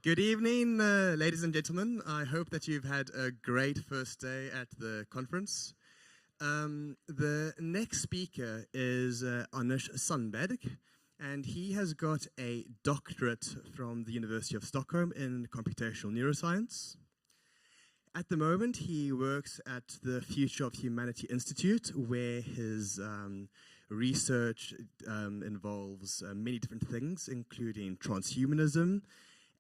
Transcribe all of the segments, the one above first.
Good evening, ladies and gentlemen. I hope that you've had a great first day at the conference. The next speaker is Anders Sandberg, and he has got a doctorate from the University of Stockholm in computational neuroscience. At the moment, he works at the Future of Humanity Institute, where his research involves many different things, including transhumanism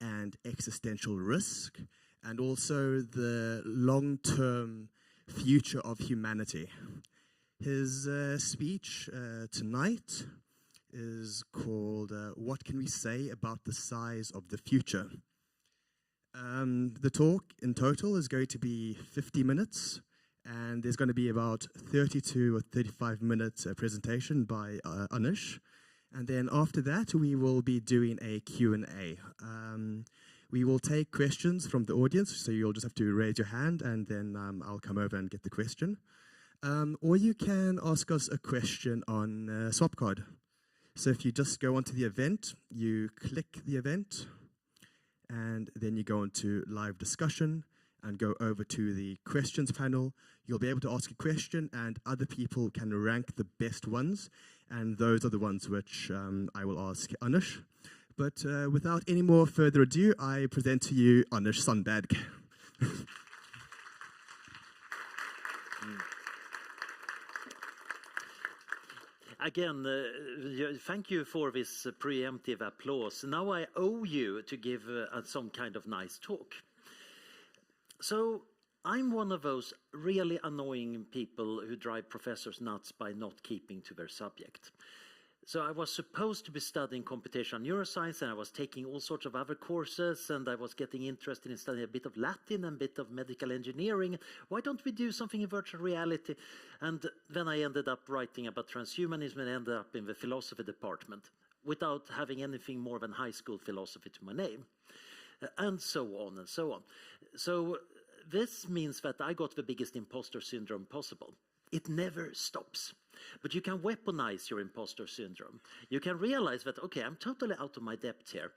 and existential risk, and also the long-term future of humanity. His speech tonight is called What Can We Say About the Size of the Future? The talk in total is going to be 50 minutes, and there's going to be about 32 or 35 minutes presentation by Anders. And then after that, we will be doing a Q&A. We will take questions from the audience, so you'll just have to raise your hand, and then I'll come over and get the question. Or you can ask us a question on Swapcard. So if you just go onto the event, you click the event, and then you go into live discussion and go over to the questions panel. You'll be able to ask a question, and other people can rank the best ones, and those are the ones which I will ask Anders. But without any more further ado, I present to you Anders Sandberg. Again, thank you for this preemptive applause. Now I owe you to give some kind of nice talk. So I'm one of those really annoying people who drive professors nuts by not keeping to their subject. So I was supposed to be studying computational neuroscience, and I was taking all sorts of other courses, and I was getting interested in studying a bit of Latin and a bit of medical engineering. Why don't we do something in virtual reality? And then I ended up writing about transhumanism and ended up in the philosophy department without having anything more than high school philosophy to my name, and so on and so on. So this means that I got the biggest imposter syndrome possible. It never stops. But you can weaponize your imposter syndrome. You can realize that, okay, I'm totally out of my depth here.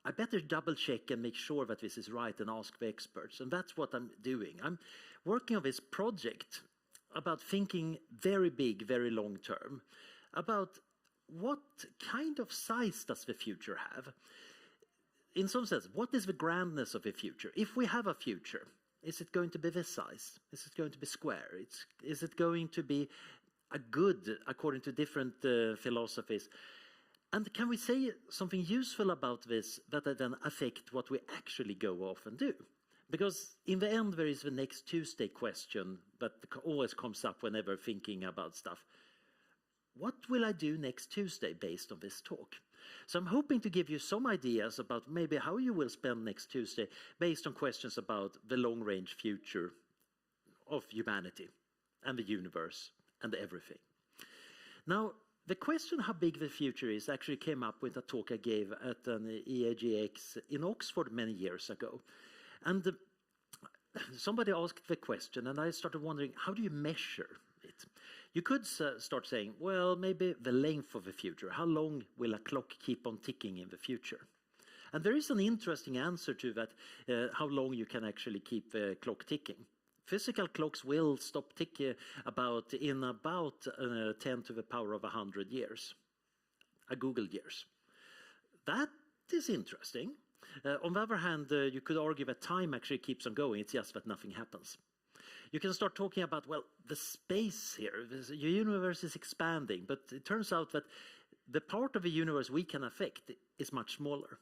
I better double check and make sure that this is right and ask the experts. And that's what I'm doing. I'm working on this project about thinking very big, very long term, about what kind of size does the future have? In some sense, what is the grandness of the future? If we have a future, is it going to be this size? Is it going to be square? Is it going to be a good, according to different philosophies? And can we say something useful about this that then affect what we actually go off and do? Because in the end, there is the next Tuesday question that always comes up whenever thinking about stuff. What will I do next Tuesday based on this talk? So I'm hoping to give you some ideas about maybe how you will spend next Tuesday based on questions about the long-range future of humanity and the universe and everything. Now, the question how big the future is actually came up with a talk I gave at an EAGx in Oxford many years ago. And somebody asked the question, and I started wondering, how do you measure it? You could start saying, well, maybe the length of the future. How long will a clock keep on ticking in the future? And there is an interesting answer to that, how long you can actually keep the clock ticking. Physical clocks will stop ticking in about 10 to the power of 100 years, a Google years. That is interesting. On the other hand, you could argue that time actually keeps on going. It's just that nothing happens. You can start talking about, well, the space here. The universe is expanding, but it turns out that the part of the universe we can affect is much smaller.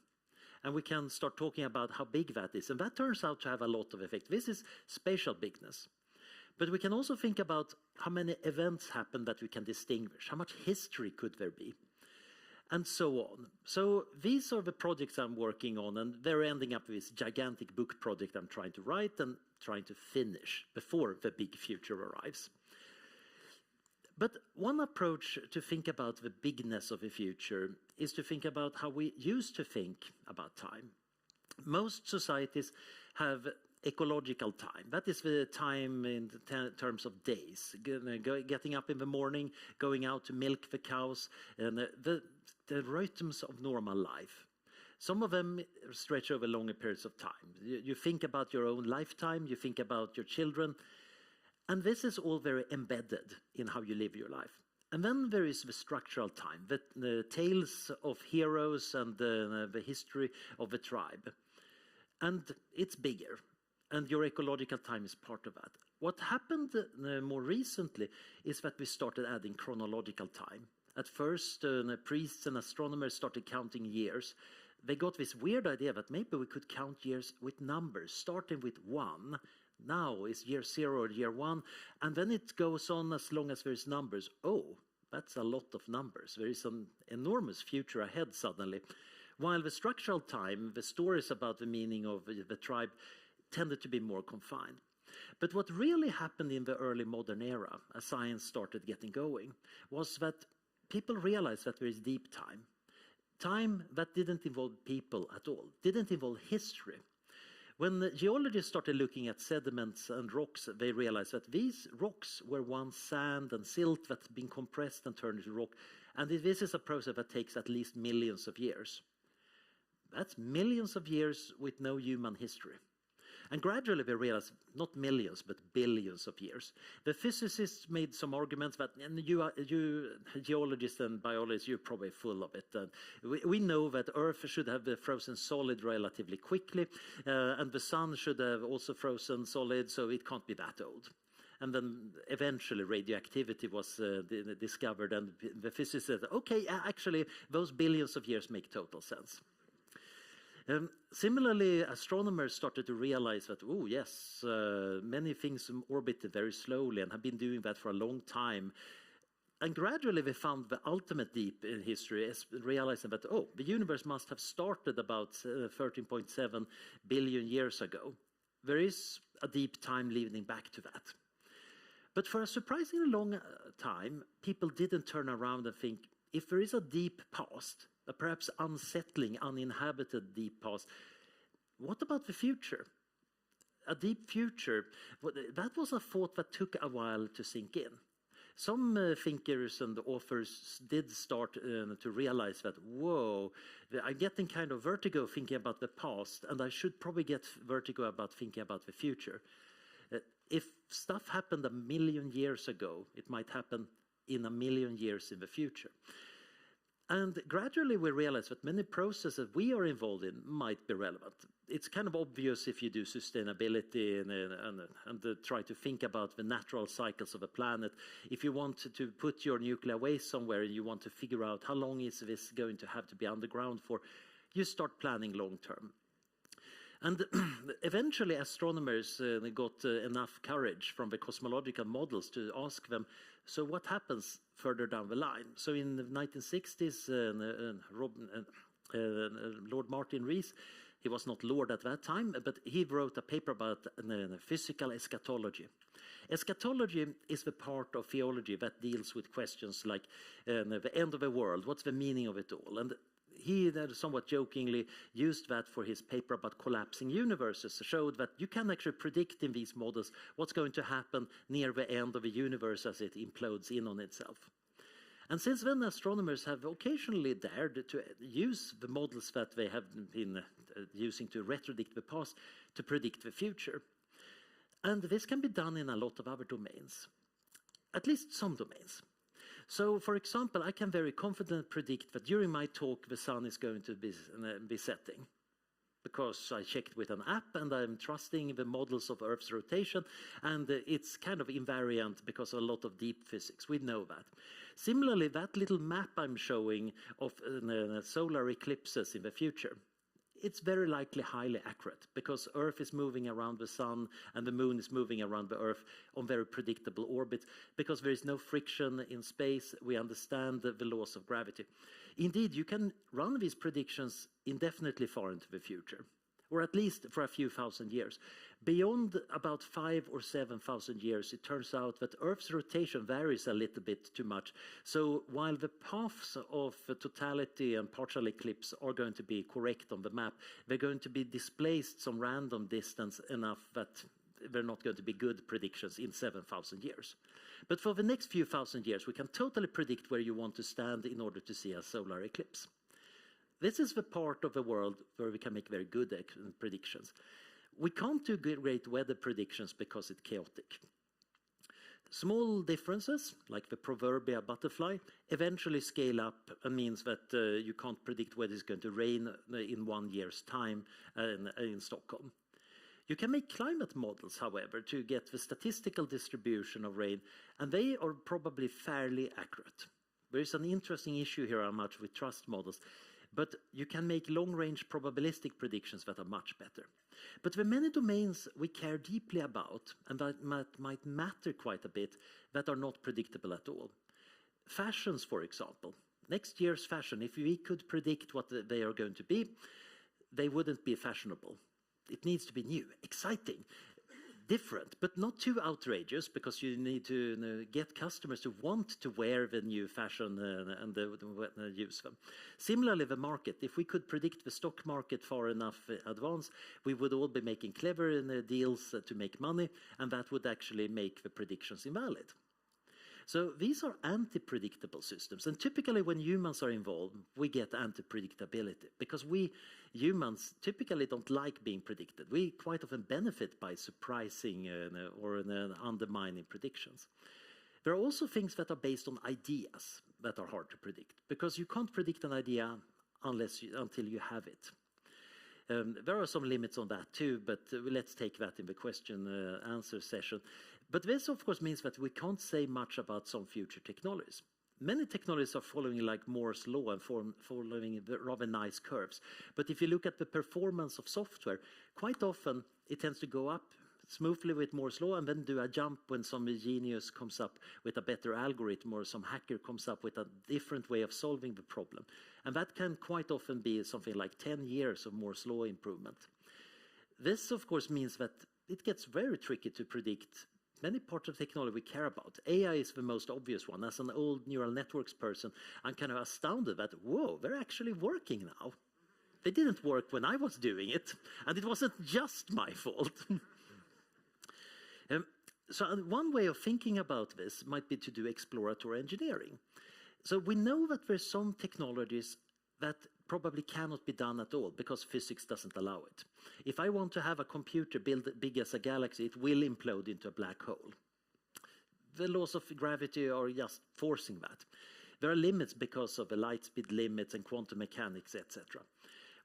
And we can start talking about how big that is. And that turns out to have a lot of effect. This is spatial bigness. But we can also think about how many events happen that we can distinguish. How much history could there be? And so on. So these are the projects I'm working on, and they're ending up with this gigantic book project I'm trying to write and trying to finish before the big future arrives. But one approach to think about the bigness of the future is to think about how we used to think about time. Most societies have ecological time. That is the time in terms of days. Getting up in the morning, going out to milk the cows, and the rhythms of normal life. Some of them stretch over longer periods of time. You think about your own lifetime, you think about your children, and this is all very embedded in how you live your life. And then there is the structural time, the tales of heroes and the history of the tribe. And it's bigger, and your ecological time is part of that. What happened more recently is that we started adding chronological time. At first, priests and astronomers started counting years. They got this weird idea that maybe we could count years with numbers, starting with 1. Now is year 0 or year 1, and then it goes on as long as there's numbers. Oh, that's a lot of numbers. There is an enormous future ahead suddenly. While the structural time, the stories about the meaning of the tribe, tended to be more confined. But what really happened in the early modern era, as science started getting going, was that people realized that there is deep time. Time that didn't involve people at all, didn't involve history. When the geologists started looking at sediments and rocks, they realized that these rocks were once sand and silt that had been compressed and turned into rock. And this is a process that takes at least millions of years. That's millions of years with no human history. And gradually they realized, not millions, but billions of years. The physicists made some arguments that, and you geologists and biologists, you're probably full of it. We know that Earth should have frozen solid relatively quickly, and the sun should have also frozen solid, so it can't be that old. And then eventually radioactivity was discovered, and the physicists said, okay, actually, those billions of years make total sense. Similarly, astronomers started to realize that, oh yes, many things orbit very slowly and have been doing that for a long time. And gradually they found the ultimate deep in history, realizing that, oh, the universe must have started about 13.7 billion years ago. There is a deep time leading back to that. But for a surprisingly long time, people didn't turn around and think, if there is a deep past, a perhaps unsettling, uninhabited deep past, what about the future? A deep future, that was a thought that took a while to sink in. Some thinkers and authors did start to realize that, whoa, I'm getting kind of vertigo thinking about the past, and I should probably get vertigo about thinking about the future. If stuff happened 1 million years ago, it might happen in 1 million years in the future. And gradually we realize that many processes we are involved in might be relevant. It's kind of obvious if you do sustainability and try to think about the natural cycles of a planet. If you want to put your nuclear waste somewhere and you want to figure out how long is this going to have to be underground for, you start planning long term. And eventually astronomers got enough courage from the cosmological models to ask them, so what happens further down the line? So in the 1960s, Lord Martin Rees, he was not Lord at that time, but he wrote a paper about physical eschatology. Eschatology is the part of theology that deals with questions like the end of the world, what's the meaning of it all? And he somewhat jokingly used that for his paper about collapsing universes, showed that you can actually predict in these models what's going to happen near the end of a universe as it implodes in on itself. And since then, astronomers have occasionally dared to use the models that they have been using to retrodict the past to predict the future. And this can be done in a lot of other domains, at least some domains. So, for example, I can very confidently predict that during my talk the sun is going to be setting, because I checked with an app and I'm trusting the models of Earth's rotation, and it's kind of invariant because of a lot of deep physics. We know that. Similarly, that little map I'm showing of solar eclipses in the future, it's very likely highly accurate because Earth is moving around the sun and the moon is moving around the Earth on very predictable orbits because there is no friction in space. We understand the laws of gravity. Indeed, you can run these predictions indefinitely far into the future, or at least for a few thousand years. Beyond about 5,000 or 7,000 years, it turns out that Earth's rotation varies a little bit too much. So while the paths of totality and partial eclipse are going to be correct on the map, they're going to be displaced some random distance enough that they're not going to be good predictions in 7,000 years. But for the next few thousand years, we can totally predict where you want to stand in order to see a solar eclipse. this is the part of the world where we can make very good predictions. We can't do great weather predictions because it's chaotic. Small differences, like the proverbial butterfly, eventually scale up and means that you can't predict whether it's going to rain in 1 year's time in Stockholm. You can make climate models, however, to get the statistical distribution of rain, and they are probably fairly accurate. There is an interesting issue here how much we trust models, but you can make long-range probabilistic predictions that are much better. But the many domains we care deeply about, and that might matter quite a bit, that are not predictable at all. Fashions, for example. Next year's fashion, if we could predict what they are going to be, they wouldn't be fashionable. It needs to be new, exciting, different, but not too outrageous, because you need to get customers to want to wear the new fashion and use them. Similarly, the market, if we could predict the stock market far enough in advance, we would all be making clever deals to make money, and that would actually make the predictions invalid. So these are anti-predictable systems, and typically when humans are involved, we get anti-predictability, because we humans typically don't like being predicted. We quite often benefit by surprising or undermining predictions. There are also things that are based on ideas that are hard to predict, because you can't predict an idea until you have it. There are some limits on that too, but let's take that in the question answer session. But this, of course, means that we can't say much about some future technologies. Many technologies are following like Moore's law and following rather nice curves. But if you look at the performance of software, quite often it tends to go up smoothly with Moore's law and then do a jump when some genius comes up with a better algorithm or some hacker comes up with a different way of solving the problem. And that can quite often be something like 10 years of Moore's law improvement. This, of course, means that it gets very tricky to predict many parts of technology we care about. AI is the most obvious one. As an old neural networks person, I'm kind of astounded that, whoa, they're actually working now. They didn't work when I was doing it, and it wasn't just my fault. So one way of thinking about this might be to do exploratory engineering. So we know that there's some technologies that probably cannot be done at all because physics doesn't allow it. If I want to have a computer built big as a galaxy, it will implode into a black hole. The laws of gravity are just forcing that. There are limits because of the light speed limits and quantum mechanics, etc.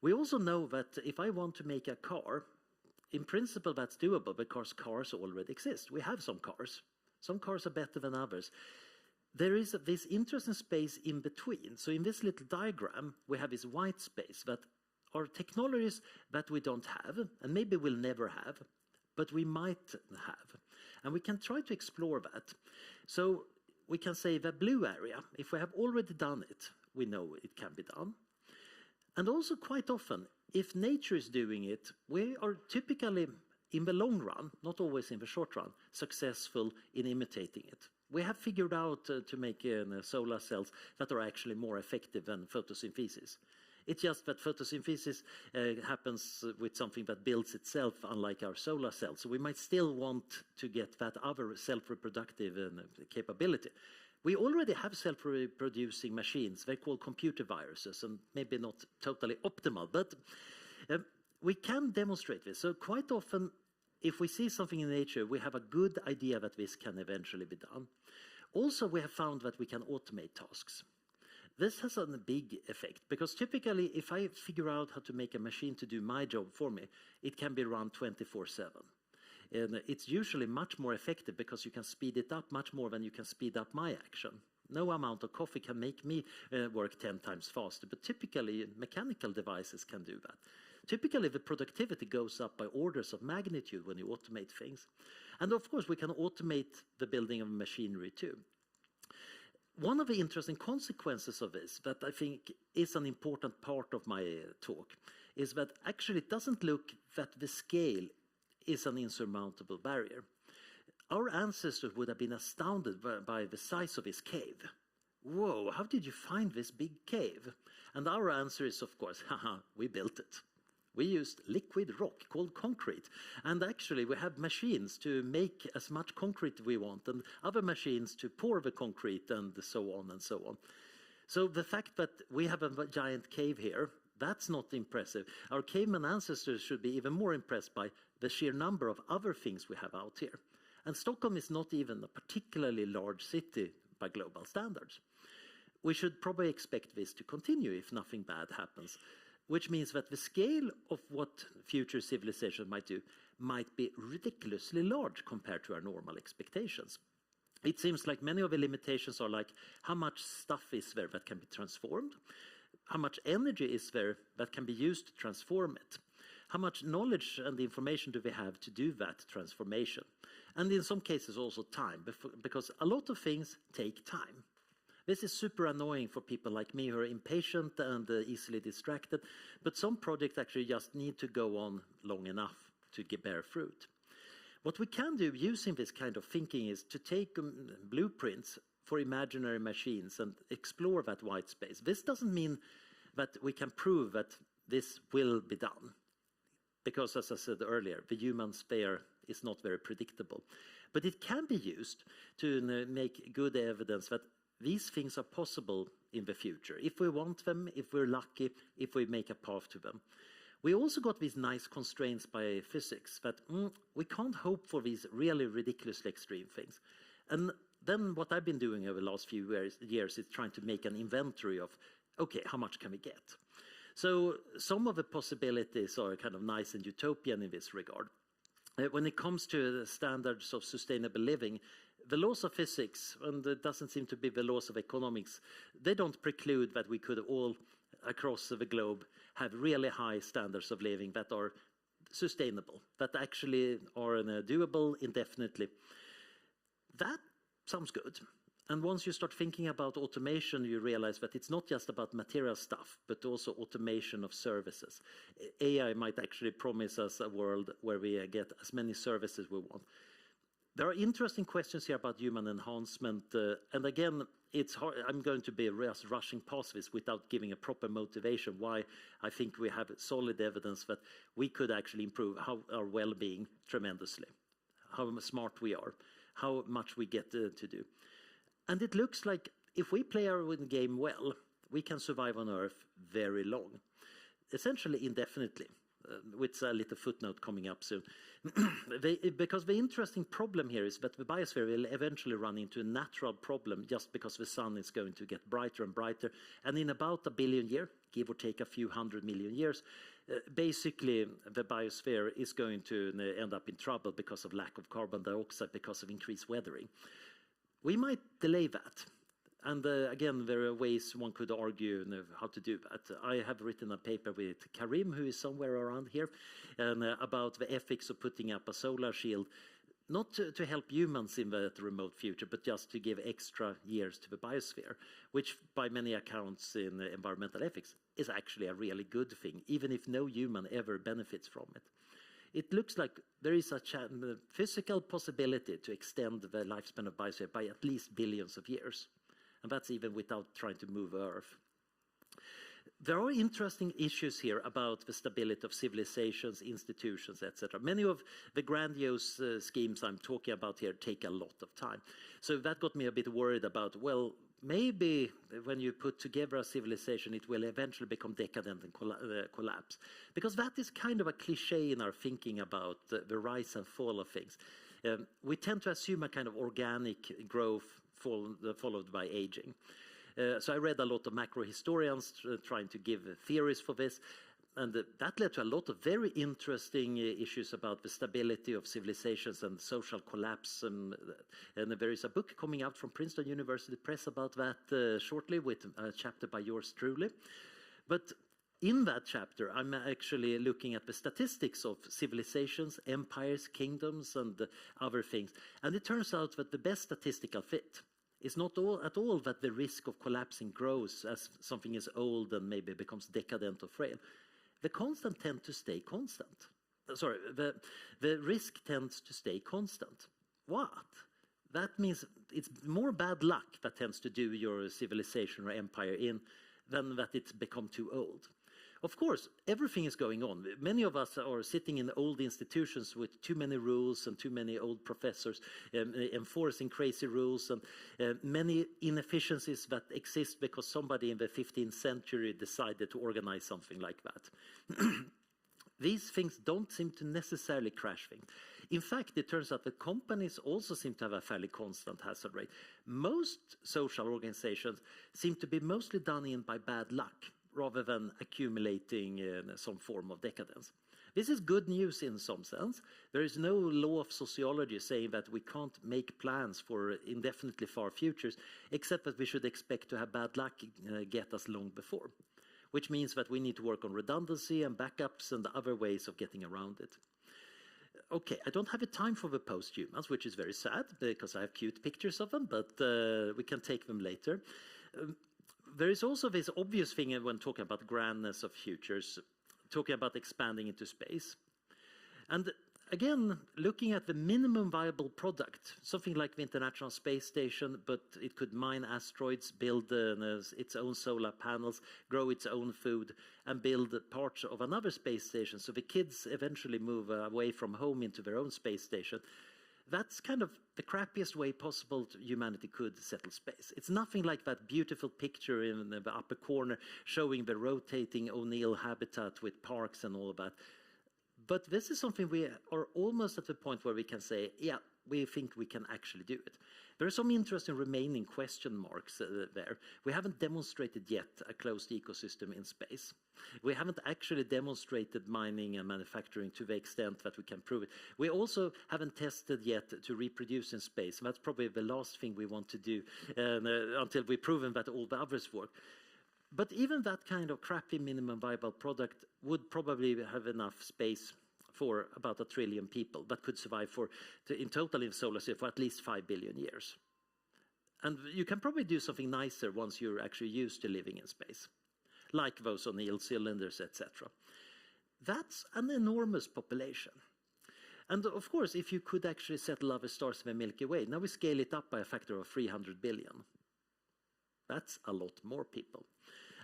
We also know that if I want to make a car, in principle that's doable because cars already exist. We have some cars. Some cars are better than others. There is this interesting space in between. So in this little diagram, we have this white space that are technologies that we don't have, and maybe we'll never have, but we might have. And we can try to explore that. So we can say the blue area, if we have already done it, we know it can be done. And also quite often, if nature is doing it, we are typically, in the long run, not always in the short run, successful in imitating it. We have figured out to make solar cells that are actually more effective than photosynthesis. It's just that photosynthesis happens with something that builds itself, unlike our solar cells. So we might still want to get that other self-reproductive capability. We already have self-reproducing machines. They're called computer viruses, and maybe not totally optimal, but we can demonstrate this. So quite often, if we see something in nature, we have a good idea that this can eventually be done. Also, we have found that we can automate tasks. This has a big effect, because typically, if I figure out how to make a machine to do my job for me, it can be run 24/7. And it's usually much more effective because you can speed it up much more than you can speed up my action. No amount of coffee can make me work 10 times faster, but typically mechanical devices can do that. Typically, the productivity goes up by orders of magnitude when you automate things. And of course, we can automate the building of machinery too. One of the interesting consequences of this that I think is an important part of my talk is that actually it doesn't look that the scale is an insurmountable barrier. Our ancestors would have been astounded by the size of this cave. Whoa, how did you find this big cave? And our answer is, of course, haha, we built it. We used liquid rock called concrete. And actually, we have machines to make as much concrete we want, and other machines to pour the concrete, and so on and so on. So the fact that we have a giant cave here That's not impressive. Our caveman ancestors should be even more impressed by the sheer number of other things we have out here. And Stockholm is not even a particularly large city by global standards. We should probably expect this to continue if nothing bad happens, which means that the scale of what future civilization might do might be ridiculously large compared to our normal expectations. It seems like many of the limitations are like how much stuff is there that can be transformed, how much energy is there that can be used to transform it, how much knowledge and information do we have to do that transformation, and in some cases also time, because a lot of things take time. This is super annoying for people like me who are impatient and easily distracted, but some projects actually just need to go on long enough to bear fruit. What we can do using this kind of thinking is to take blueprints for imaginary machines and explore that white space. This doesn't mean that we can prove that this will be done, because as I said earlier, the human sphere is not very predictable. But it can be used to make good evidence that these things are possible in the future, if we want them, if we're lucky, if we make a path to them. We also got these nice constraints by physics that we can't hope for these really ridiculously extreme things. And then what I've been doing over the last few years is trying to make an inventory of, okay, how much can we get? So some of the possibilities are kind of nice and utopian in this regard. When it comes to the standards of sustainable living, the laws of physics, and it doesn't seem to be the laws of economics, they don't preclude that we could all across the globe have really high standards of living that are sustainable, that actually are doable indefinitely. That sounds good. And once you start thinking about automation, you realize that it's not just about material stuff, but also automation of services. AI might actually promise us a world where we get as many services we want. There are interesting questions here about human enhancement, and again, it's hard. I'm going to be rushing past this without giving a proper motivation why I think we have solid evidence that we could actually improve our well-being tremendously, how smart we are, how much we get to do. And it looks like if we play our game well, we can survive on Earth very long, essentially indefinitely. With a little footnote coming up soon. Because the interesting problem here is that the biosphere will eventually run into a natural problem just because the sun is going to get brighter and brighter. And in about 1 billion years, give or take a few 100 million years, basically the biosphere is going to end up in trouble because of lack of carbon dioxide, because of increased weathering. We might delay that. And again, there are ways one could argue how to do that. I have written a paper with Karim, who is somewhere around here, and about the ethics of putting up a solar shield, not to help humans in the remote future, but just to give extra years to the biosphere, which by many accounts in environmental ethics is actually a really good thing, even if no human ever benefits from it. It looks like there is a physical possibility to extend the lifespan of biosphere by at least billions of years. And that's even without trying to move Earth. There are interesting issues here about the stability of civilizations, institutions, etc. Many of the grandiose schemes I'm talking about here take a lot of time. So that got me a bit worried about, well, maybe when you put together a civilization, it will eventually become decadent and collapse. Because that is kind of a cliche in our thinking about the rise and fall of things. We tend to assume a kind of organic growth followed by aging. So I read a lot of macro historians trying to give theories for this, and that led to a lot of very interesting issues about the stability of civilizations and social collapse. And there is a book coming out from Princeton University Press about that shortly, with a chapter by yours truly. But in that chapter, I'm actually looking at the statistics of civilizations, empires, kingdoms, and other things. And it turns out that the best statistical fit is not at all that the risk of collapsing grows as something is old and maybe becomes decadent or frail. The constant tend to stay constant. The risk tends to stay constant. What? That means it's more bad luck that tends to do your civilization or empire in than that it's become too old. Of course, everything is going on. Many of us are sitting in old institutions with too many rules and too many old professors enforcing crazy rules and many inefficiencies that exist because somebody in the 15th century decided to organize something like that. These things don't seem to necessarily crash things. In fact, it turns out that companies also seem to have a fairly constant hazard rate. Most social organizations seem to be mostly done in by bad luck, rather than accumulating some form of decadence. This is good news in some sense. There is no law of sociology saying that we can't make plans for indefinitely far futures, except that we should expect to have bad luck get us long before, which means that we need to work on redundancy and backups and other ways of getting around it. Okay, I don't have a time for the post-humans, which is very sad because I have cute pictures of them, but we can take them later. There is also this obvious thing when talking about grandness of futures, talking about expanding into space. And again, looking at the minimum viable product, something like the International Space Station, but it could mine asteroids, build its own solar panels, grow its own food, and build parts of another space station. So the kids eventually move away from home into their own space station. That's kind of the crappiest way possible humanity could settle space. It's nothing like that beautiful picture in the upper corner showing the rotating O'Neill habitat with parks and all of that. But this is something we are almost at the point where we can say, yeah, we think we can actually do it. There are some interesting remaining question marks there. We haven't demonstrated yet a closed ecosystem in space. We haven't actually demonstrated mining and manufacturing to the extent that we can prove it. We also haven't tested yet to reproduce in space. And that's probably the last thing we want to do until we've proven that all the others work. But even that kind of crappy minimum viable product would probably have enough space for about 1 trillion people that could survive in total in solar system for at least 5 billion years. And you can probably do something nicer once you're actually used to living in space, like those O'Neill cylinders, etc. That's an enormous population. And of course, if you could actually settle other stars in the Milky Way, now we scale it up by a factor of 300 billion. That's a lot more people.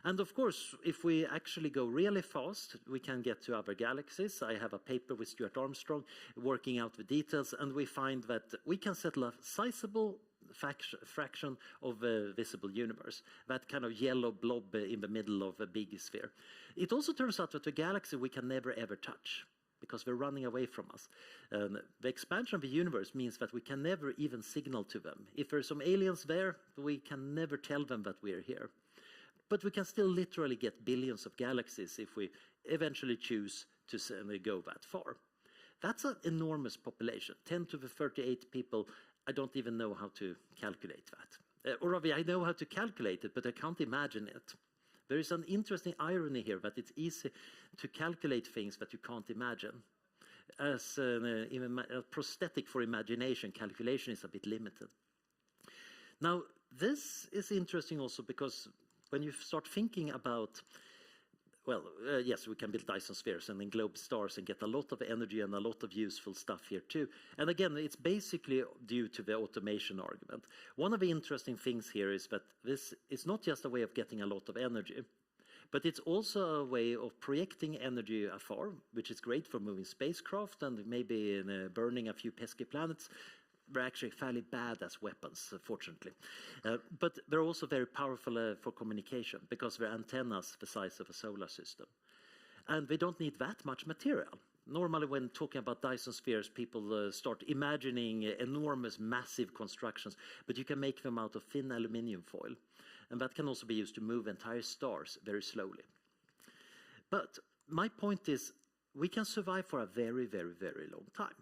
And of course, if we actually go really fast, we can get to other galaxies. I have a paper with Stuart Armstrong working out the details, and we find that we can settle a sizable fraction of the visible universe, that kind of yellow blob in the middle of a big sphere. It also turns out that the galaxy we can never ever touch, because they're running away from us. The expansion of the universe means that we can never even signal to them. If there's some aliens there, we can never tell them that we're here. But we can still literally get billions of galaxies if we eventually choose to go that far. That's an enormous population, 10 to the 38 people. I don't even know how to calculate that. Or rather, I know how to calculate it, but I can't imagine it. There is an interesting irony here that it's easy to calculate things that you can't imagine. As a prosthetic for imagination, calculation is a bit limited. Now, this is interesting also because when you start thinking about, well, yes, we can build Dyson spheres and then globe stars and get a lot of energy and a lot of useful stuff here too. And again, it's basically due to the automation argument. One of the interesting things here is that this is not just a way of getting a lot of energy, but it's also a way of projecting energy afar, which is great for moving spacecraft and maybe burning a few pesky planets. They're actually fairly bad as weapons, fortunately. But they're also very powerful for communication because they're antennas the size of a solar system. And they don't need that much material. Normally when talking about Dyson spheres, people start imagining enormous, massive constructions, but you can make them out of thin aluminium foil. And that can also be used to move entire stars very slowly. But my point is, we can survive for a very, very, very long time.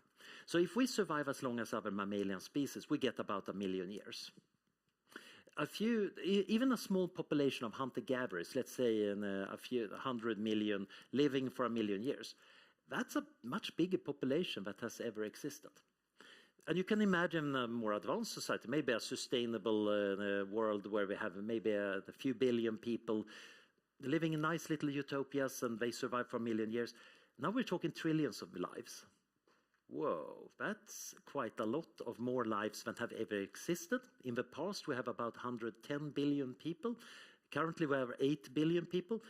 So if we survive as long as other mammalian species, we get about 1 million years. Even a small population of hunter-gatherers, let's say a few 100 million living for 1 million years, that's a much bigger population that has ever existed. And you can imagine a more advanced society, maybe a sustainable world where we have maybe a few billion people living in nice little utopias and they survive for 1 million years. Now we're talking trillions of lives. Whoa, that's quite a lot of more lives than have ever existed. In the past, we have about 110 billion people. Currently, we have 8 billion people.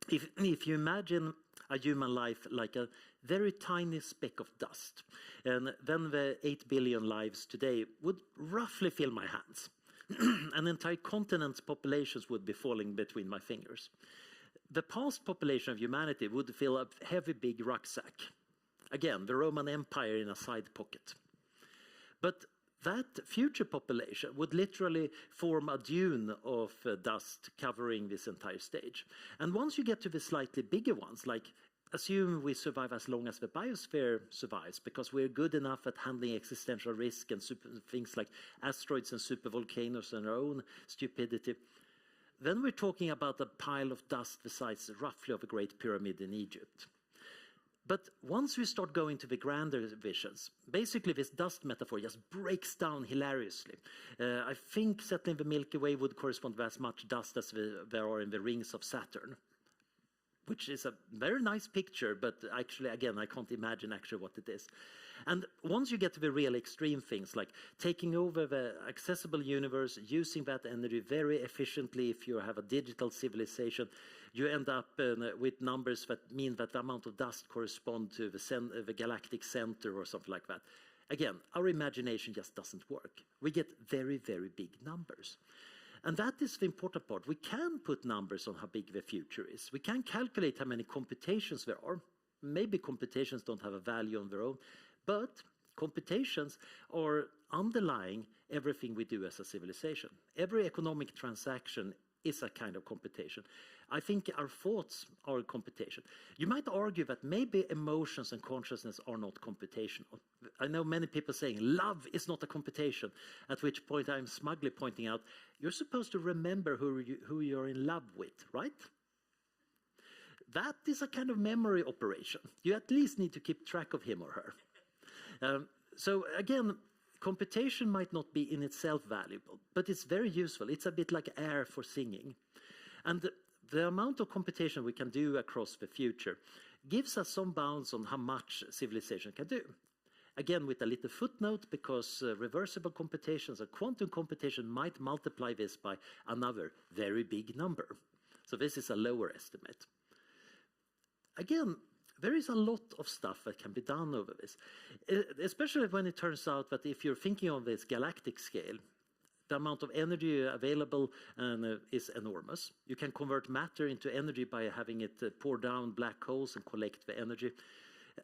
if you imagine a human life like a very tiny speck of dust, and then the 8 billion lives today would roughly fill my hands. And entire continents' populations would be falling between my fingers. The past population of humanity would fill a heavy big rucksack. Again, the Roman Empire in a side pocket. But that future population would literally form a dune of dust covering this entire stage. And once you get to the slightly bigger ones, like assume we survive as long as the biosphere survives because we're good enough at handling existential risk and things like asteroids and supervolcanoes and our own stupidity, then we're talking about a pile of dust the size roughly of a Great Pyramid in Egypt. But once we start going to the grander visions, basically this dust metaphor just breaks down hilariously. I think settling the Milky Way would correspond to as much dust as there are in the rings of Saturn, which is a very nice picture, but actually, again, I can't imagine actually what it is. And once you get to the real extreme things, like taking over the accessible universe, using that energy very efficiently, if you have a digital civilization, you end up with numbers that mean that the amount of dust correspond to the galactic center or something like that. Again, our imagination just doesn't work. We get very, very big numbers. And that is the important part. We can put numbers on how big the future is. We can calculate how many computations there are. Maybe computations don't have a value on their own, but computations are underlying everything we do as a civilization. Every economic transaction is a kind of computation. I think our thoughts are a computation. You might argue that maybe emotions and consciousness are not computational. I know many people saying love is not a computation, at which point I'm smugly pointing out, you're supposed to remember who you're in love with, right? That is a kind of memory operation. You at least need to keep track of him or her. So again, computation might not be in itself valuable, but it's very useful. It's a bit like air for singing. And the amount of computation we can do across the future gives us some bounds on how much civilization can do. Again, with a little footnote, because reversible computations or quantum computation might multiply this by another very big number. So this is a lower estimate. Again, there is a lot of stuff that can be done over this, especially when it turns out that if you're thinking on this galactic scale, the amount of energy available is enormous. You can convert matter into energy by having it pour down black holes and collect the energy.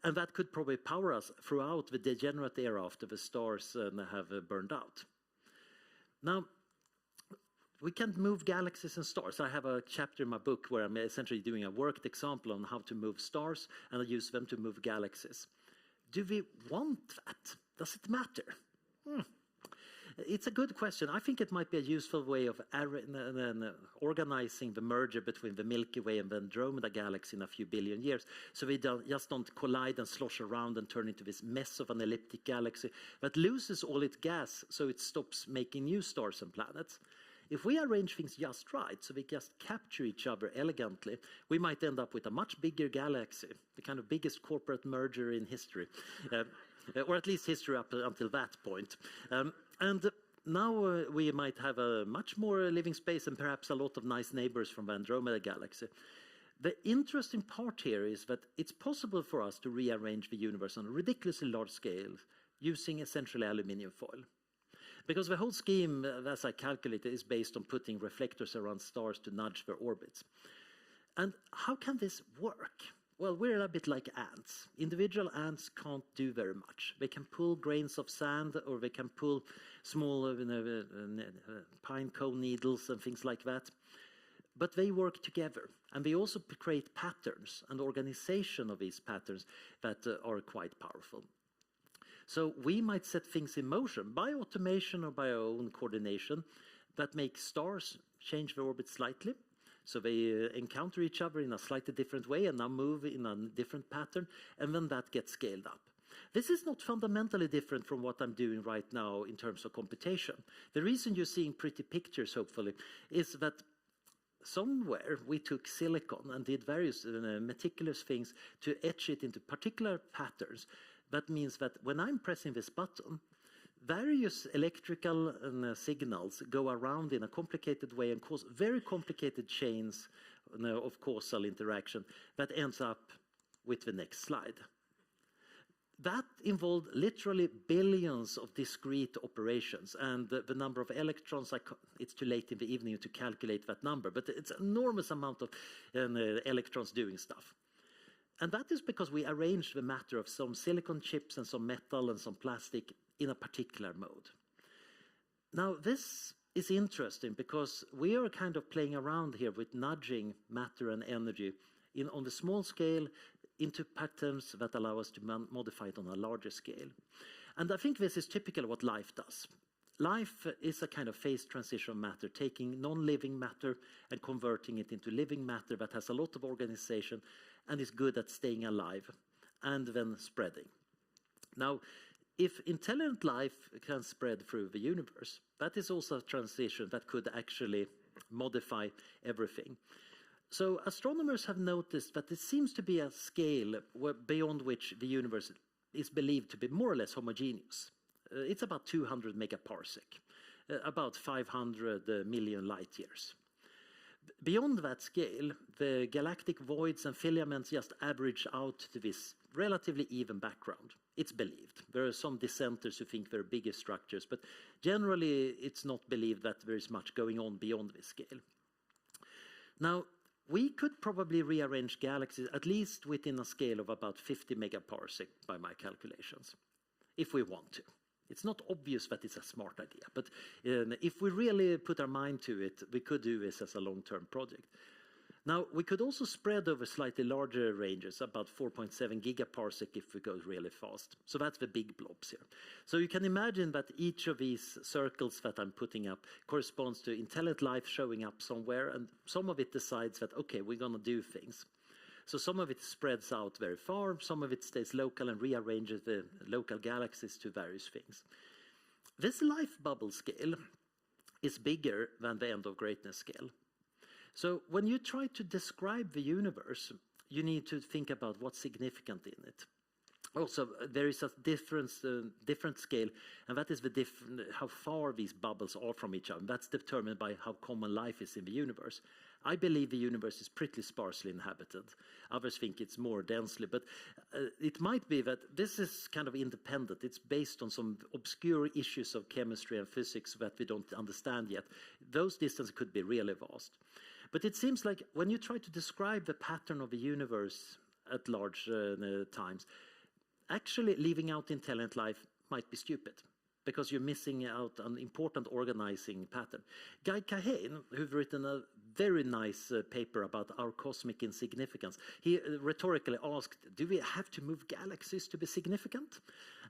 And that could probably power us throughout the degenerate era after the stars have burned out. Now, we can move galaxies and stars. I have a chapter in my book where I'm essentially doing a worked example on how to move stars, and I use them to move galaxies. Do we want that? Does it matter? It's a good question. I think it might be a useful way of organizing the merger between the Milky Way and the Andromeda galaxy in a few billion years, so we just don't collide and slosh around and turn into this mess of an elliptic galaxy that loses all its gas, so it stops making new stars and planets. If we arrange things just right, so we just capture each other elegantly, we might end up with a much bigger galaxy, the kind of biggest corporate merger in history, or at least history up until that point. And now we might have a much more living space and perhaps a lot of nice neighbors from the Andromeda galaxy. The interesting part here is that it's possible for us to rearrange the universe on a ridiculously large scale using essentially aluminium foil. Because the whole scheme, as I calculated, is based on putting reflectors around stars to nudge their orbits. And how can this work? Well, we're a bit like ants. Individual ants can't do very much. They can pull grains of sand, or they can pull small pine cone needles and things like that. But they work together, and they also create patterns and organization of these patterns that are quite powerful. So we might set things in motion by automation or by our own coordination that make stars change their orbit slightly. So they encounter each other in a slightly different way and now move in a different pattern, and then that gets scaled up. This is not fundamentally different from what I'm doing right now in terms of computation. The reason you're seeing pretty pictures, hopefully, is that somewhere we took silicon and did various meticulous things to etch it into particular patterns. That means that when I'm pressing this button, various electrical signals go around in a complicated way and cause very complicated chains of causal interaction that ends up with the next slide. That involved literally billions of discrete operations, and the number of electrons, it's too late in the evening to calculate that number, but it's an enormous amount of electrons doing stuff. And that is because we arranged the matter of some silicon chips and some metal and some plastic in a particular mode. Now, this is interesting because we are kind of playing around here with nudging matter and energy on the small scale into patterns that allow us to modify it on a larger scale. And I think this is typical of what life does. Life is a kind of phase transition matter, taking non-living matter and converting it into living matter that has a lot of organization and is good at staying alive and then spreading. Now, if intelligent life can spread through the universe, that is also a transition that could actually modify everything. So astronomers have noticed that there seems to be a scale beyond which the universe is believed to be more or less homogeneous. It's about 200 megaparsec, about 500 million light years. Beyond that scale, the galactic voids and filaments just average out to this relatively even background. It's believed. There are some dissenters who think there are bigger structures, but generally it's not believed that there is much going on beyond this scale. Now, we could probably rearrange galaxies at least within a scale of about 50 megaparsec by my calculations, if we want to. It's not obvious that it's a smart idea, but if we really put our mind to it, we could do this as a long-term project. Now, we could also spread over slightly larger ranges, about 4.7 gigaparsec if we go really fast. So that's the big blobs here. So you can imagine that each of these circles that I'm putting up corresponds to intelligent life showing up somewhere, and some of it decides that, okay, we're going to do things. So some of it spreads out very far, some of it stays local and rearranges the local galaxies to various things. This life bubble scale is bigger than the end of greatness scale. So when you try to describe the universe, you need to think about what's significant in it. Also, there is a different scale, and that is how far these bubbles are from each other. That's determined by how common life is in the universe. I believe the universe is pretty sparsely inhabited. Others think it's more densely, but it might be that this is kind of independent. It's based on some obscure issues of chemistry and physics that we don't understand yet. Those distances could be really vast. But it seems like when you try to describe the pattern of the universe at large times, actually leaving out intelligent life might be stupid, because you're missing out an important organizing pattern. Guy Kahane, who's written a very nice paper about our cosmic insignificance, he rhetorically asked, do we have to move galaxies to be significant?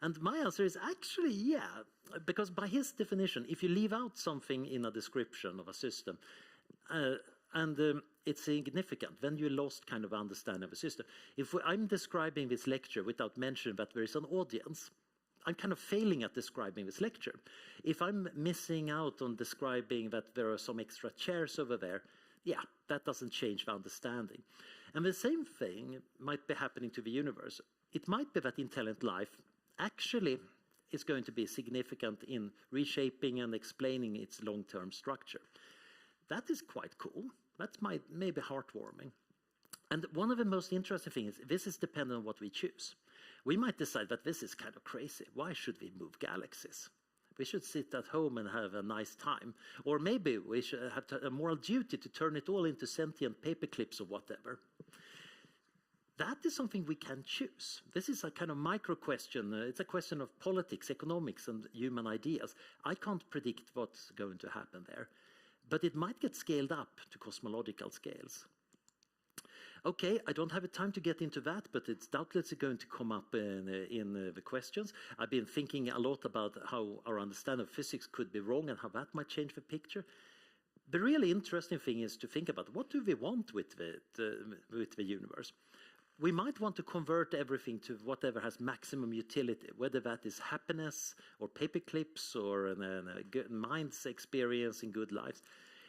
And my answer is actually, yeah, because by his definition, if you leave out something in a description of a system, it's significant, then you lost kind of understanding of the system. If I'm describing this lecture without mentioning that there is an audience, I'm kind of failing at describing this lecture. If I'm missing out on describing that there are some extra chairs over there, yeah, that doesn't change the understanding. And the same thing might be happening to the universe. It might be that intelligent life actually is going to be significant in reshaping and explaining its long-term structure. That is quite cool. That might maybe heartwarming. And one of the most interesting things is this is dependent on what we choose. We might decide that this is kind of crazy. Why should we move galaxies? We should sit at home and have a nice time. Or maybe we should have a moral duty to turn it all into sentient paper clips or whatever. That is something we can choose. This is a kind of micro question. It's a question of politics, economics, and human ideas. I can't predict what's going to happen there. But it might get scaled up to cosmological scales. Okay, I don't have the time to get into that, but it's doubtless going to come up in the questions. I've been thinking a lot about how our understanding of physics could be wrong and how that might change the picture. The really interesting thing is to think about what do we want with the universe. We might want to convert everything to whatever has maximum utility, whether that is happiness or paper clips or a mind's experience in good lives.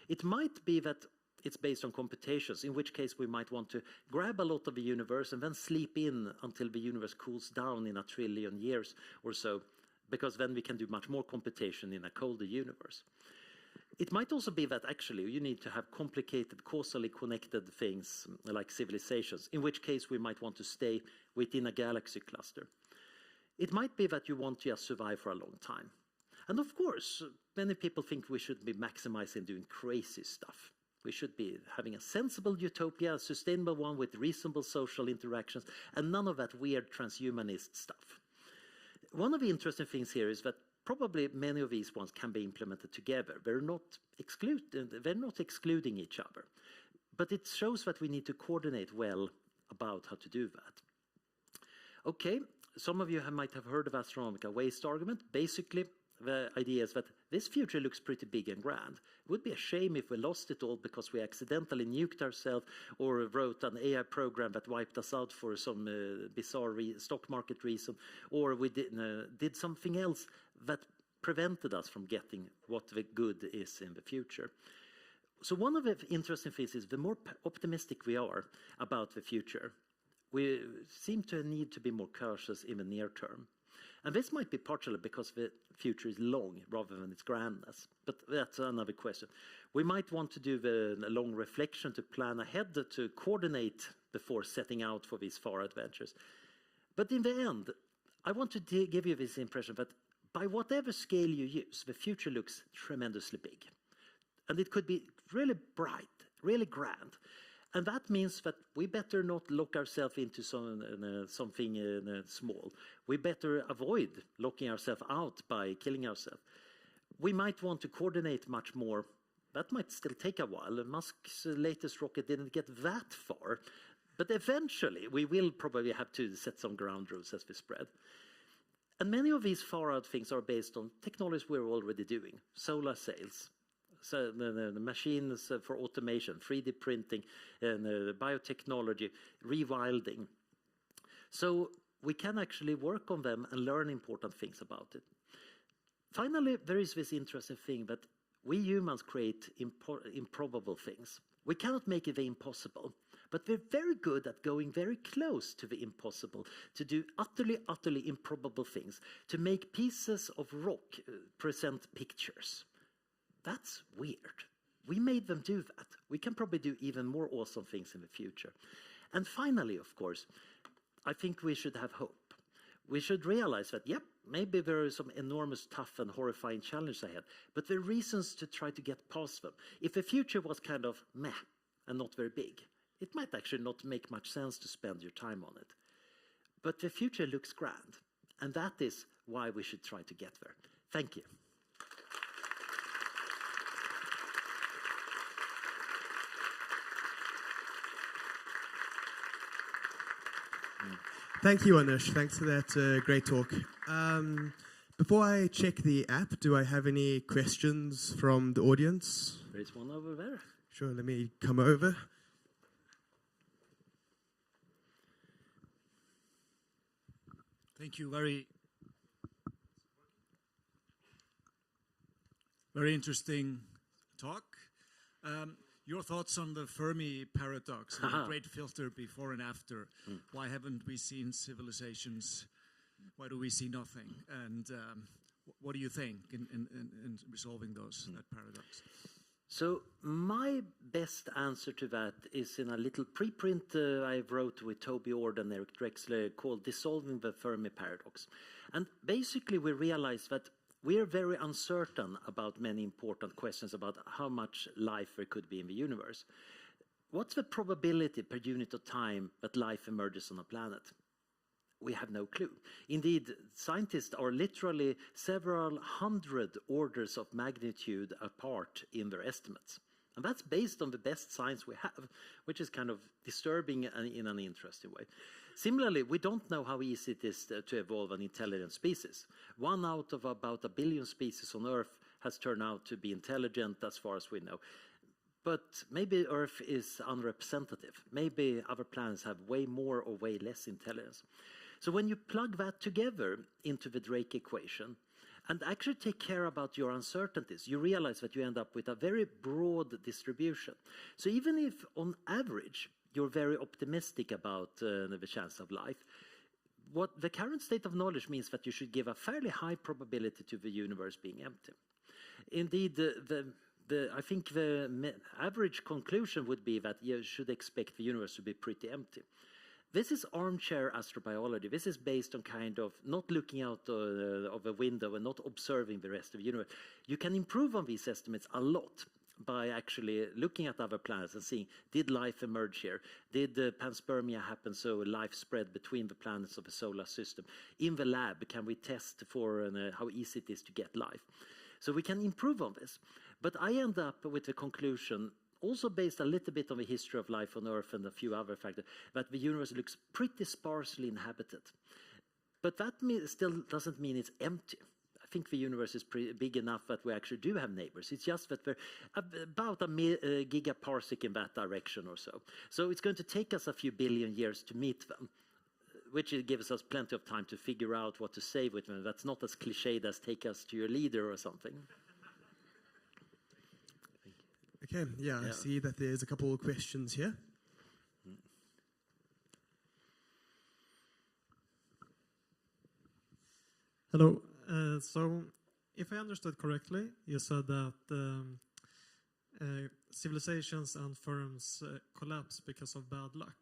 It might be that it's based on computations, in which case we might want to grab a lot of the universe and then sleep in until the universe cools down in 1 trillion years or so, because then we can do much more computation in a colder universe. It might also be that actually you need to have complicated, causally connected things like civilizations, in which case we might want to stay within a galaxy cluster. It might be that you want to just survive for a long time. And of course, many people think we should be maximizing doing crazy stuff. We should be having a sensible utopia, a sustainable one with reasonable social interactions, and none of that weird transhumanist stuff. One of the interesting things here is that probably many of these ones can be implemented together. They're not excluding each other. But it shows that we need to coordinate well about how to do that. Okay, some of you might have heard of astronomical waste argument. Basically, the idea is that this future looks pretty big and grand. It would be a shame if we lost it all because we accidentally nuked ourselves or wrote an AI program that wiped us out for some bizarre stock market reason, or we did something else that prevented us from getting what the good is in the future. So one of the interesting things is the more optimistic we are about the future, we seem to need to be more cautious in the near term. And this might be partially because the future is long rather than its grandness. But that's another question. We might want to do the long reflection to plan ahead, to coordinate before setting out for these far adventures. But in the end, I want to give you this impression that by whatever scale you use, the future looks tremendously big. And it could be really bright, really grand. And that means that we better not lock ourselves into something small. We better avoid locking ourselves out by killing ourselves. We might want to coordinate much more. That might still take a while. Musk's latest rocket didn't get that far. But eventually, we will probably have to set some ground rules as we spread. And many of these far-out things are based on technologies we're already doing. Solar sails. So the machines for automation, 3D printing, and biotechnology, rewilding. So we can actually work on them and learn important things about it. Finally, there is this interesting thing that we humans create improbable things. We cannot make it the impossible, but we're very good at going very close to the impossible, to do utterly, utterly improbable things, to make pieces of rock present pictures. That's weird. We made them do that. We can probably do even more awesome things in the future. And finally, of course, I think we should have hope. We should realize that, yep, maybe there are some enormous, tough and horrifying challenges ahead, but there are reasons to try to get past them. If the future was kind of meh and not very big, it might actually not make much sense to spend your time on it. But the future looks grand, and that is why we should try to get there. Thank you. Thank you, Anders. Thanks for that great talk. Before I check the app, do I have any questions from the audience? There is one over there. Sure, let me come over. Thank you. Very interesting talk. Your thoughts on the Fermi paradox, the great filter before and after. Why haven't we seen civilizations? Why do we see nothing? And what do you think in resolving that paradox? So my best answer to that is in a little preprint I wrote with Toby Ord and Eric Drexler called Dissolving the Fermi Paradox. And basically we realized that we are very uncertain about many important questions about how much life there could be in the universe. What's the probability per unit of time that life emerges on a planet? We have no clue. Indeed, scientists are literally several hundred orders of magnitude apart in their estimates. And that's based on the best science we have, which is kind of disturbing in an interesting way. Similarly, we don't know how easy it is to evolve an intelligent species. 1 out of about 1 billion species on Earth has turned out to be intelligent as far as we know. But maybe Earth is unrepresentative. Maybe other planets have way more or way less intelligence. So when you plug that together into the Drake equation and actually take care about your uncertainties, you realize that you end up with a very broad distribution. So even if on average you're very optimistic about the chance of life, what the current state of knowledge means that you should give a fairly high probability to the universe being empty. Indeed, the I think the average conclusion would be that you should expect the universe to be pretty empty. This is armchair astrobiology. This is based on kind of not looking out of a window and not observing the rest of the universe. You can improve on these estimates a lot by actually looking at other planets and seeing, did life emerge here? Did panspermia happen so life spread between the planets of the solar system? In the lab, can we test for how easy it is to get life? So we can improve on this. But I end up with the conclusion, also based a little bit on the history of life on Earth and a few other factors, that the universe looks pretty sparsely inhabited. But that still doesn't mean it's empty. I think the universe is pretty big enough that we actually do have neighbors. It's just that we're about a gigaparsec in that direction or so. So it's going to take us a few billion years to meet them, which gives us plenty of time to figure out what to say with them. That's not as cliched as take us to your leader or something. Okay, yeah, I see that there's a couple of questions here. Hello. So, if I understood correctly, you said that civilizations and firms collapse because of bad luck.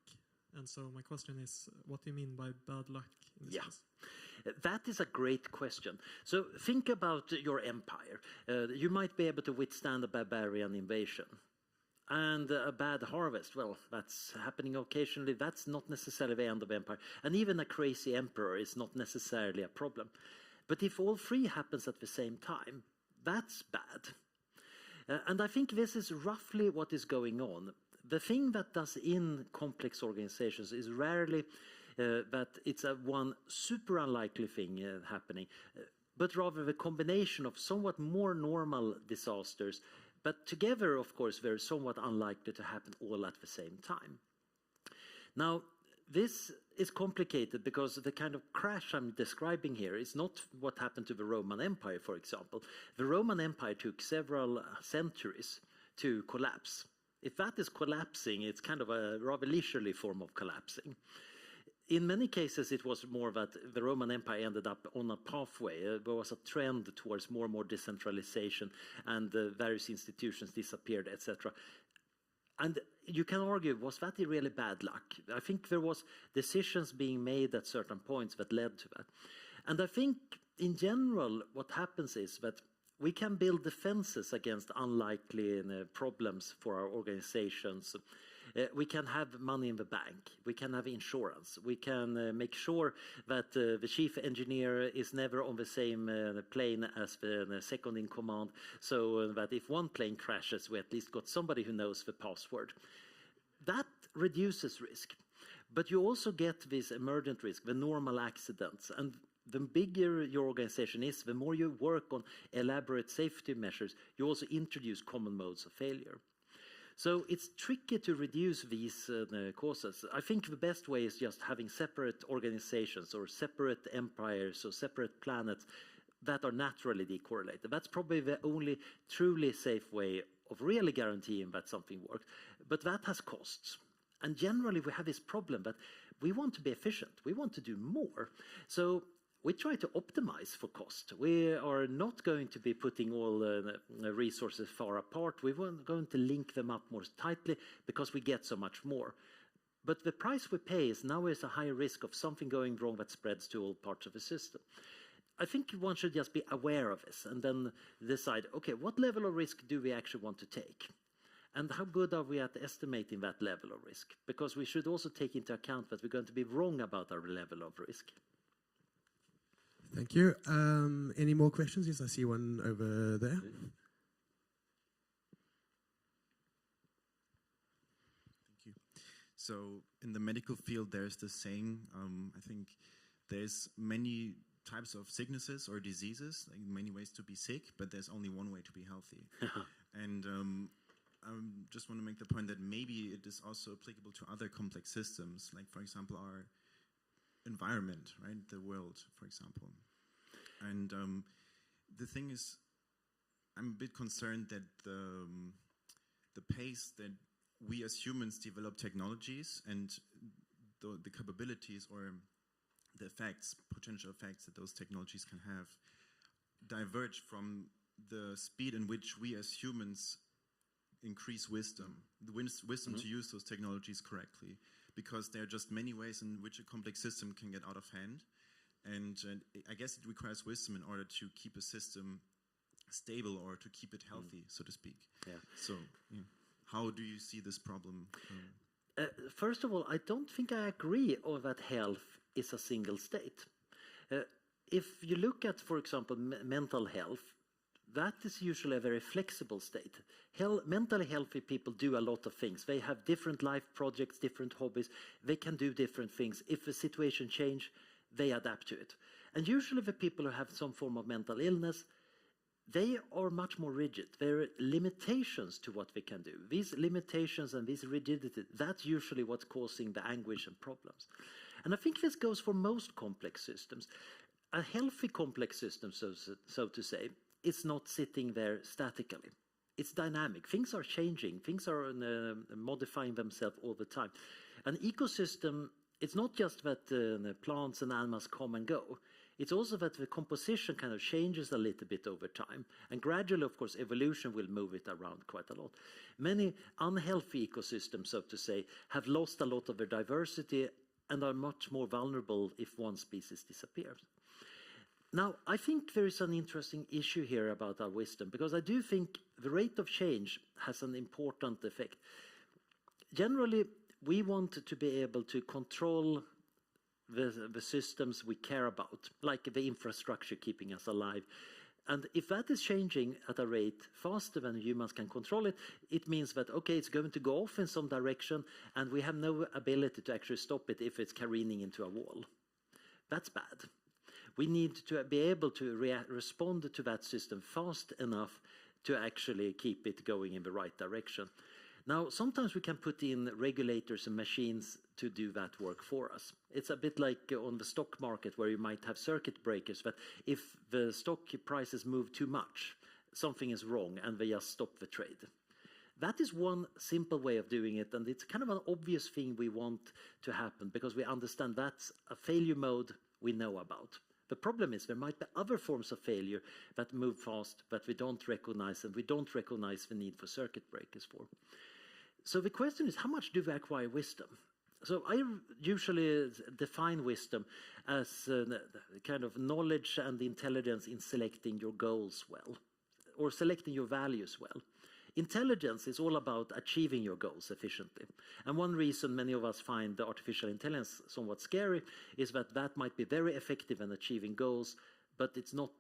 And so my question is, what do you mean by bad luck in this case? That is a great question. So think about your empire. You might be able to withstand a barbarian invasion. And a bad harvest, well, that's happening occasionally. That's not necessarily the end of empire. And even a crazy emperor is not necessarily a problem. But if all three happens at the same time, that's bad. And I think this is roughly what is going on. The thing that does in complex organizations is rarely that it's a one super unlikely thing happening, but rather the combination of somewhat more normal disasters, but together, of course, they're somewhat unlikely to happen all at the same time. Now, this is complicated because the kind of crash I'm describing here is not what happened to the Roman Empire, for example. The Roman Empire took several centuries to collapse. If that is collapsing, it's kind of a rather leisurely form of collapsing. In many cases, it was more that the Roman Empire ended up on a pathway. There was a trend towards more and more decentralization, and various institutions disappeared, etc. And you can argue, was that really bad luck? I think there was decisions being made at certain points that led to that. And I think, in general, what happens is that we can build defenses against unlikely problems for our organizations. We can have money in the bank. We can have insurance. We can make sure that the chief engineer is never on the same plane as the second in command, so that if one plane crashes, we at least got somebody who knows the password. That reduces risk. But you also get this emergent risk, the normal accidents. And the bigger your organization is, the more you work on elaborate safety measures, you also introduce common modes of failure. So it's tricky to reduce these causes. I think the best way is just having separate organizations or separate empires or separate planets that are naturally decorrelated. That's probably the only truly safe way of really guaranteeing that something works. But that has costs. And generally we have this problem that we want to be efficient. We want to do more. So we try to optimize for cost. We are not going to be putting all the resources far apart. We are going to link them up more tightly because we get so much more. But the price we pay is now is a high risk of something going wrong that spreads to all parts of the system. I think one should just be aware of this and then decide, okay, what level of risk do we actually want to take? And how good are we at estimating that level of risk? Because we should also take into account that we're going to be wrong about our level of risk. Thank you. Any more questions? Yes, I see one over there. Thank you. So in the medical field, there's this saying, I think there's many types of sicknesses or diseases, like many ways to be sick, but there's only one way to be healthy. And I just want to make the point that maybe it is also applicable to other complex systems, like, for example, our environment, right? The world, for example. And the thing is, I'm a bit concerned that the pace that we as humans develop technologies and the capabilities or the effects, potential effects that those technologies can have diverge from the speed in which we as humans increase wisdom, the wisdom to use those technologies correctly, because there are just many ways in which a complex system can get out of hand. And I guess it requires wisdom in order to keep a system stable or to keep it healthy, so to speak. Yeah. So, how do you see this problem? First of all, I don't think I agree on that health is a single state. If you look at, for example, mental health, that is usually a very flexible state. Mentally healthy people do a lot of things. They have different life projects, different hobbies. They can do different things. If the situation changes, they adapt to it. And usually the people who have some form of mental illness, they are much more rigid. There are limitations to what they can do. These limitations and this rigidity, that's usually what's causing the anguish and problems. And I think this goes for most complex systems. A healthy complex system, so to say, it's not sitting there statically. It's dynamic. Things are changing. Things are modifying themselves all the time. An ecosystem, it's not just that the plants and animals come and go. It's also that the composition kind of changes a little bit over time. And gradually, of course, evolution will move it around quite a lot. Many unhealthy ecosystems, so to say, have lost a lot of their diversity and are much more vulnerable if one species disappears. Now, I think there is an interesting issue here about our wisdom, because I do think the rate of change has an important effect. Generally, we want to be able to control the systems we care about, like the infrastructure keeping us alive. And if that is changing at a rate faster than humans can control it, it means that, okay, it's going to go off in some direction, and we have no ability to actually stop it if it's careening into a wall. That's bad. We need to be able to respond to that system fast enough to actually keep it going in the right direction. Now, sometimes we can put in regulators and machines to do that work for us. It's a bit like on the stock market, where you might have circuit breakers, that if the stock prices move too much, something is wrong and they just stop the trade. That is one simple way of doing it, and it's kind of an obvious thing we want to happen, because we understand that's a failure mode we know about. The problem is there might be other forms of failure that move fast that we don't recognize, and we don't recognize the need for circuit breakers for. So the question is, how much do we acquire wisdom? So I usually define wisdom as kind of knowledge and intelligence in selecting your goals well, or selecting your values well. Intelligence is all about achieving your goals efficiently. And one reason many of us find the artificial intelligence somewhat scary is that that might be very effective in achieving goals, but it's not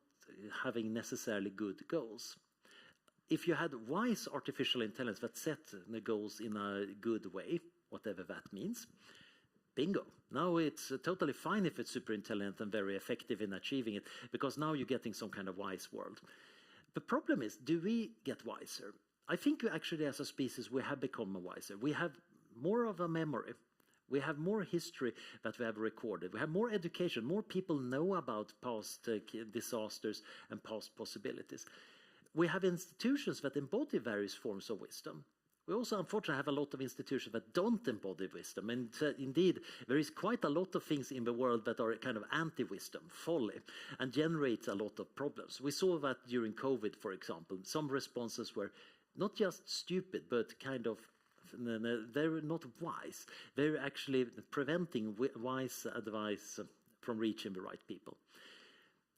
having necessarily good goals. If you had wise artificial intelligence that set the goals in a good way, whatever that means, bingo. Now it's totally fine if it's super intelligent and very effective in achieving it, because now you're getting some kind of wise world. The problem is, do we get wiser? I think actually as a species we have become wiser. We have more of a memory. We have more history that we have recorded. We have more education. More people know about past disasters and past possibilities. We have institutions that embody various forms of wisdom. We also, unfortunately, have a lot of institutions that don't embody wisdom. And indeed, there is quite a lot of things in the world that are kind of anti-wisdom, folly, and generate a lot of problems. We saw that during COVID, for example. Some responses were not just stupid, but kind of, they're not wise. They're actually preventing wise advice from reaching the right people.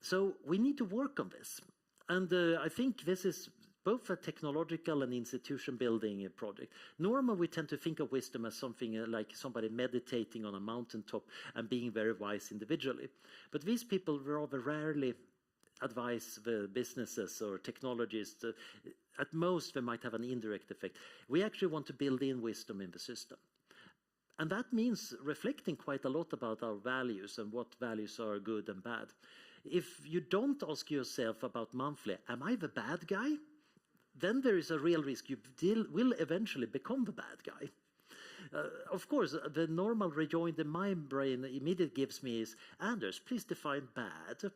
So we need to work on this. And I think this is both a technological and institution building project. Normally we tend to think of wisdom as something like somebody meditating on a mountaintop and being very wise individually. But these people rather rarely advise the businesses or technologies. At most they might have an indirect effect. We actually want to build in wisdom in the system. And that means reflecting quite a lot about our values and what values are good and bad. If you don't ask yourself about monthly, am I the bad guy? Then there is a real risk you will eventually become the bad guy. Of course, the normal rejoinder my brain immediately gives me is, Anders, please define bad.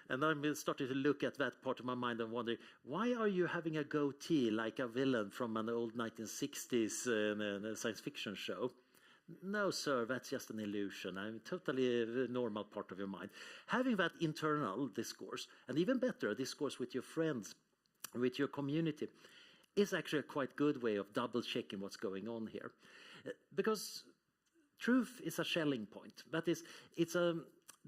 And I'm starting to look at that part of my mind and wonder, why are you having a goatee like a villain from an old 1960s science fiction show? No, sir, that's just an illusion. I'm totally a normal part of your mind. Having that internal discourse, and even better, a discourse with your friends with your community is actually a quite good way of double checking what's going on here. Because truth is a Schelling point. That is, it's a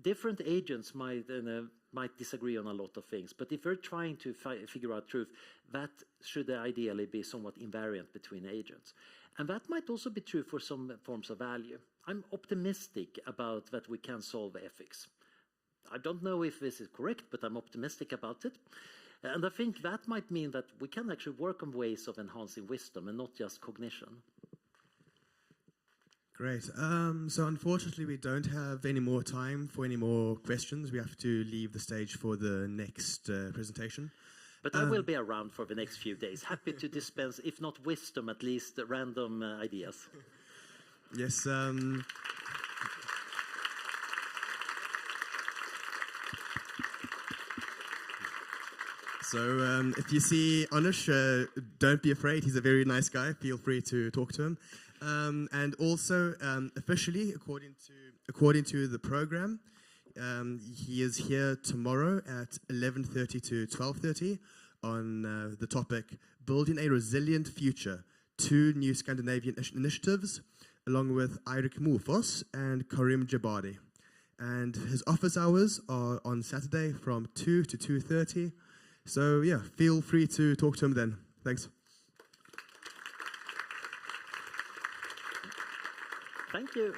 different agents might disagree on a lot of things, but if we're trying to figure out truth, that should ideally be somewhat invariant between agents. And that might also be true for some forms of value. I'm optimistic about that we can solve ethics. I don't know if this is correct, but I'm optimistic about it. And I think that might mean that we can actually work on ways of enhancing wisdom and not just cognition. Great. So unfortunately, we don't have any more time for any more questions. We have to leave the stage for the next presentation. But I will be around for the next few days, happy to dispense, if not wisdom, at least random ideas. Yes. So if you see Anders, don't be afraid. He's a very nice guy. Feel free to talk to him. And also, officially, according to the program, he is here tomorrow at 11:30 to 12:30 on the topic Building a Resilient Future, 2 new Scandinavian initiatives, along with Eirik Mofos and Karim Jabadi. And his office hours are on Saturday from 2 to 2:30. So yeah, feel free to talk to him then. Thanks. Thank you.